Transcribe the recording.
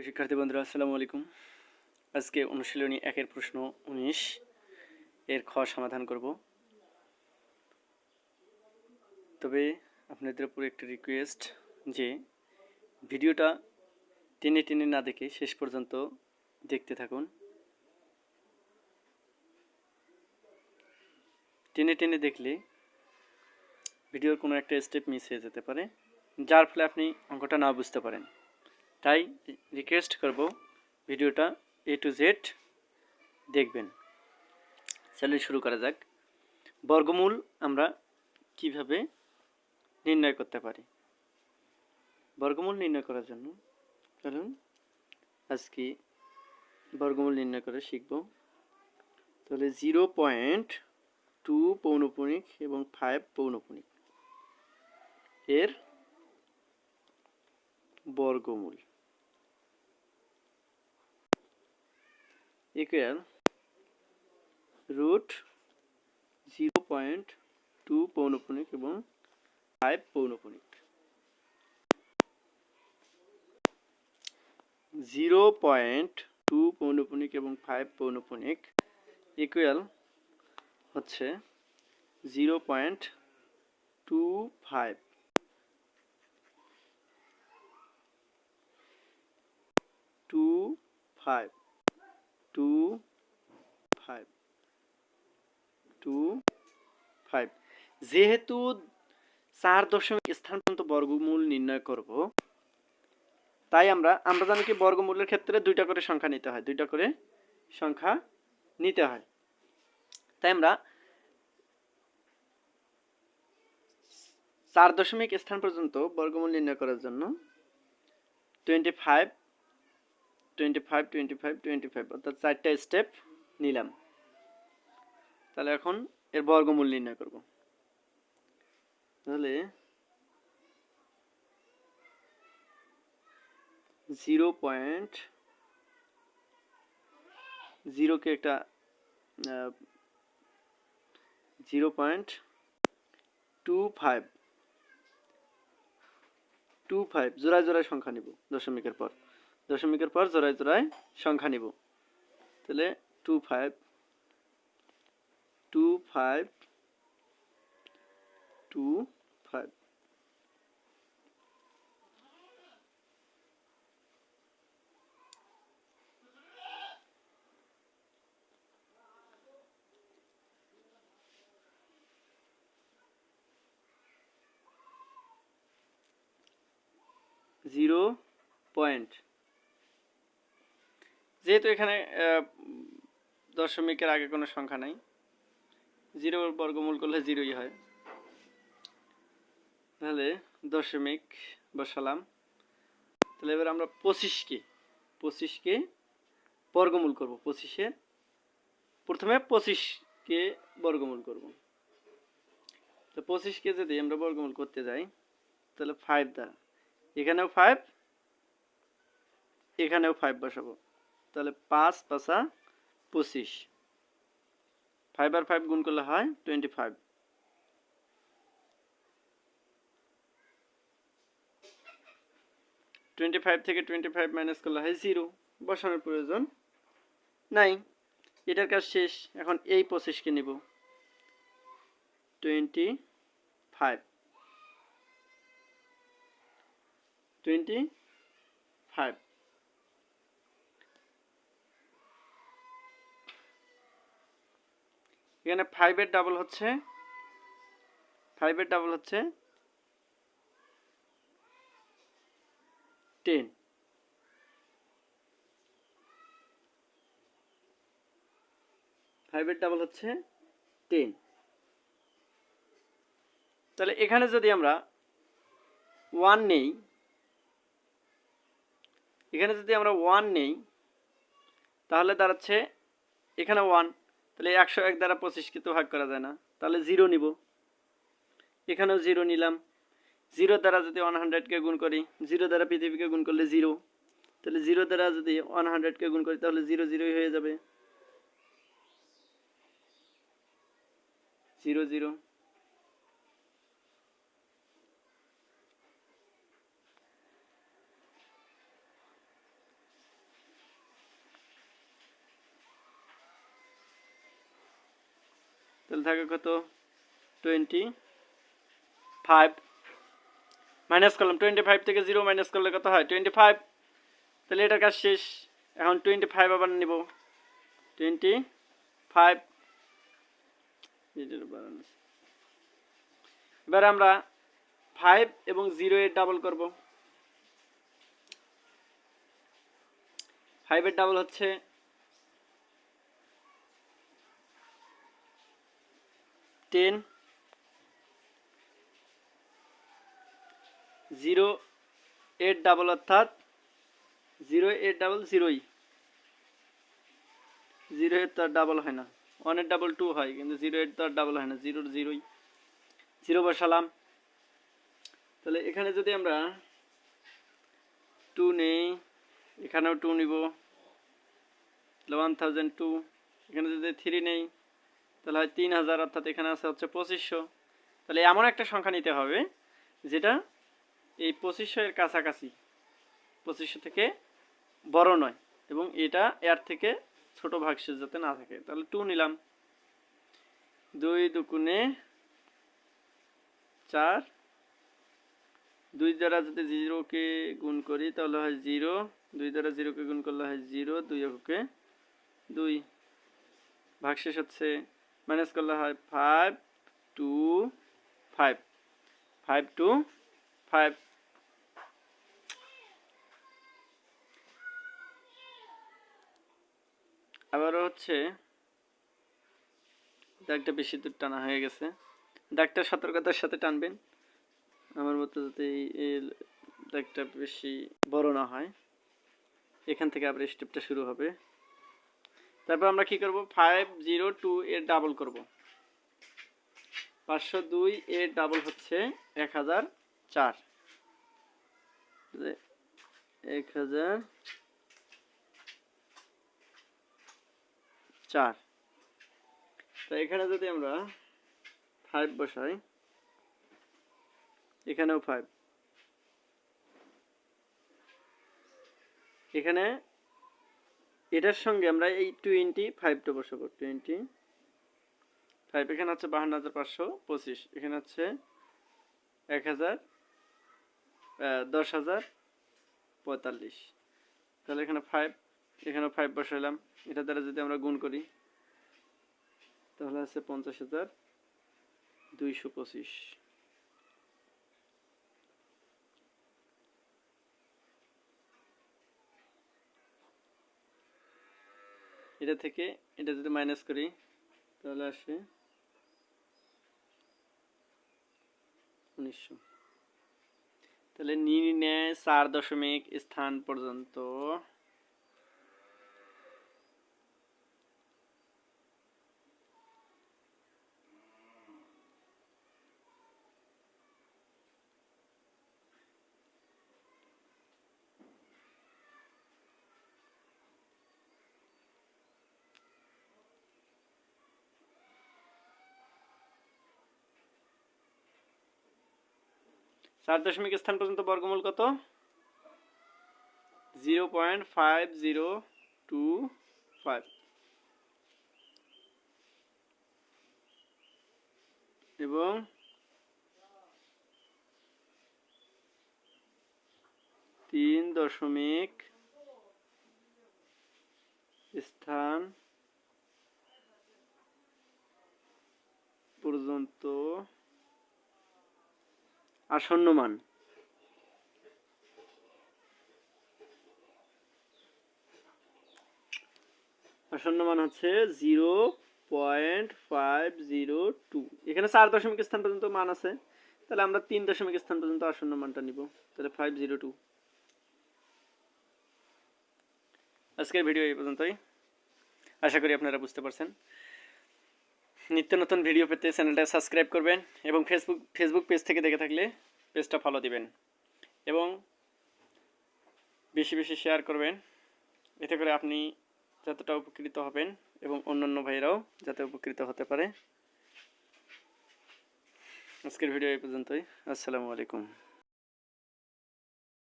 শিক্ষার্থী বন্ধুরা আসসালামু আলাইকুম। আজকে অনুশীলনী 1-এর প্রশ্ন 19 এর খ সমাধান করব। তবে আপনাদের উপর একটা রিকোয়েস্ট যে ভিডিওটা টেনে টেনে না দেখে শেষ পর্যন্ত দেখতে থাকুন। টেনে টেনে দেখলে ভিডিওর কোনো একটা স্টেপ মিস হয়ে যেতে পারে, যার ফলে আপনি অঙ্কটা না বুঝতে পারেন। তাই রিকোয়েস্ট করব ভিডিওটা A to Z দেখবেন। চলো শুরু করা যাক। বর্গমূল আমরা কিভাবে নির্ণয় করতে পারি। বর্গমূল নির্ণয় করার জন্য চলুন আজকে বর্গমূল নির্ণয় করে শিখব। তাহলে 0.2 পৌনঃপুনিক এবং 5 পৌনঃপুনিক এর বর্গমূল ইকুয়াল রুট 0.2 পৌনঃপুনিক এবং 5 পৌনঃপুনিক। 0.2 পৌনঃপুনিক এবং 5 পৌনঃপুনিক ইকুয়াল হচ্ছে 0.25 যেহেতু 4 দশমিক স্থান পর্যন্ত বর্গমূল নির্ণয় করব, তাই আমরা জানি কি বর্গমূলের ক্ষেত্রে দুইটা করে সংখ্যা নিতে হয়। তাই আমরা 4 দশমিক স্থান পর্যন্ত বর্গমূল নির্ণয় করার জন্য 25 অর্থাৎ 4টা স্টেপ নিলাম। তাহলে এখন এর বর্গমূল নির্ণয় করব। তাহলে 0.0 কে একটা 0.25 জোড়ায় জোড়ায় সংখ্যা নিব। দশমিকের পর জোড়ায় জোড়ায় সংখ্যা নিব। তাহলে 25 0 পয়েন্ট, যেহেতু এখানে দশমিকের আগে কোনো সংখ্যা নাই, 0 বর্গমূল করলে 0ই হয়। তাহলে দশমিক বসালাম। তাহলে এবার আমরা 25কে বর্গমূল করব। প্রথমে 25কে বর্গমূল করব। তো 25কে যদি আমরা বর্গমূল করতে যাই, তাহলে 5 দ্বারা, এখানেও 5 বসাবো। তাহলে 5 5 25, 5 আর 5 গুণ করলে হয় 25। থেকে 25 মাইনাস করলে হয় 0। বসানোর প্রয়োজন নাই, এটার কাজ শেষ। এখন এই 25কে নিব, 25 এখানে 5 এর ডাবল হচ্ছে 10। 5 এর ডাবল হচ্ছে 10। তাহলে এখানে যদি আমরা 1 নেই, তাহলে দাঁড়াচ্ছে এখানে 1। তাহলে 101 দ্বারা 25কে তো ভাগ করা যায় না, তাহলে 0 নিব। এখানেও 0 নিলাম। 0 দ্বারা যদি 100কে গুণ করি, 0 দ্বারা পৃথিবীকে গুণ করলে 0। তাহলে 0 দ্বারা যদি 100কে গুণ করি, তাহলে 0 0ই হয়ে যাবে। 0 0। তাহলে থাকে কত 25 মাইনাস করলাম 25 থেকে 0 মাইনাস করলে কত হয় 25 তাহলে এটার কাজ শেষ এখন 25 আবার নিব 25 এবার আমরা 5 এবং 0 এর ডাবল করব 5 এর ডাবল হচ্ছে 10 0 এর ডাবল অর্থাৎ 0 এর ডাবল 0ই 0 এর তো ডাবল হয় না 1 এর ডাবল 2 হয় কিন্তু 0 এর তো ডাবল হয় না 0 এর 0ই 0 বসালাম তাহলে এখানে যদি আমরা 2 নেই এখানেও 2 নিব তাহলে 1002 এখানে যদি 3 নেই তাহলে হয় 3000 অর্থাৎ এখানে আছে হচ্ছে 2500 তাহলে এমন একটা সংখ্যা নিতে হবে যেটা এই 2500 এর কাছাকাছি 2500 থেকে বড় নয় এবং এটা এর থেকে ছোট ভাগশেষ যাতে না থাকে তাহলে 2 নিলাম 2 দুগুণে 4 2 দ্বারা যদি 0 কে গুণ করি তাহলে হয় 0 2 দ্বারা 0 কে গুণ করলে হয় 0 2 এককে 2 ভাগশেষ হচ্ছে মাইনাস করলে হয় 5 2 5 5 2 5 আবারও হচ্ছে দাগটা বেশি দূর টানা হয়ে গেছে দাগটা সতর্কতার সাথে টানবেন আমার মতো যাতে এই দাগটা বেশি বড় না হয় এখান থেকে আবার স্টেপটা শুরু হবে তারপর আমরা কি করব 502 এর ডাবল করব 502 এর ডাবল হচ্ছে 1004 1004 তো এখানে যদি আমরা 5 বসাই এখানেও 5 এখানে এটার সঙ্গে আমরা এই 25 টা বসাবো 25 এখানে হচ্ছে 52525 এখানে হচ্ছে 1000 10045 তাহলে এখানে 5 এখানেও 5 বসাইলাম এটা দ্বারা যদি আমরা গুণ করি তাহলে আছে 50225 এটা থেকে এটা যদি মাইনাস করি তাহলে আসে 1900 তাহলে নির্ণয় 4 দশমিক স্থান পর্যন্ত চার দশমিক স্থান পর্যন্ত বর্গমূল কত 0.5025 এবং 3 দশমিক স্থান পর্যন্ত আসন্ন মান হচ্ছে 0.502 এখানে 4 দশমিক স্থান পর্যন্ত মান আছে তাহলে আমরা 3 দশমিক স্থান পর্যন্ত আসন্ন মানটা নিব তাহলে 502 আজকের ভিডিও এই পর্যন্তই আশা করি আপনারা বুঝতে পারছেন নিত্য নতুন ভিডিও পেতে চ্যানেলটা সাবস্ক্রাইব করবেন এবং ফেসবুক পেজ থেকে দেখে থাকলে পেজটা ফলো দিবেন এবং বেশি বেশি শেয়ার করবেন এতে করে আপনি যতটা উপকৃত হবেন এবং অন্যান্য ভাইরাও যাতে উপকৃত হতে পারে আজকের ভিডিও এই পর্যন্তই আসসালামু আলাইকুম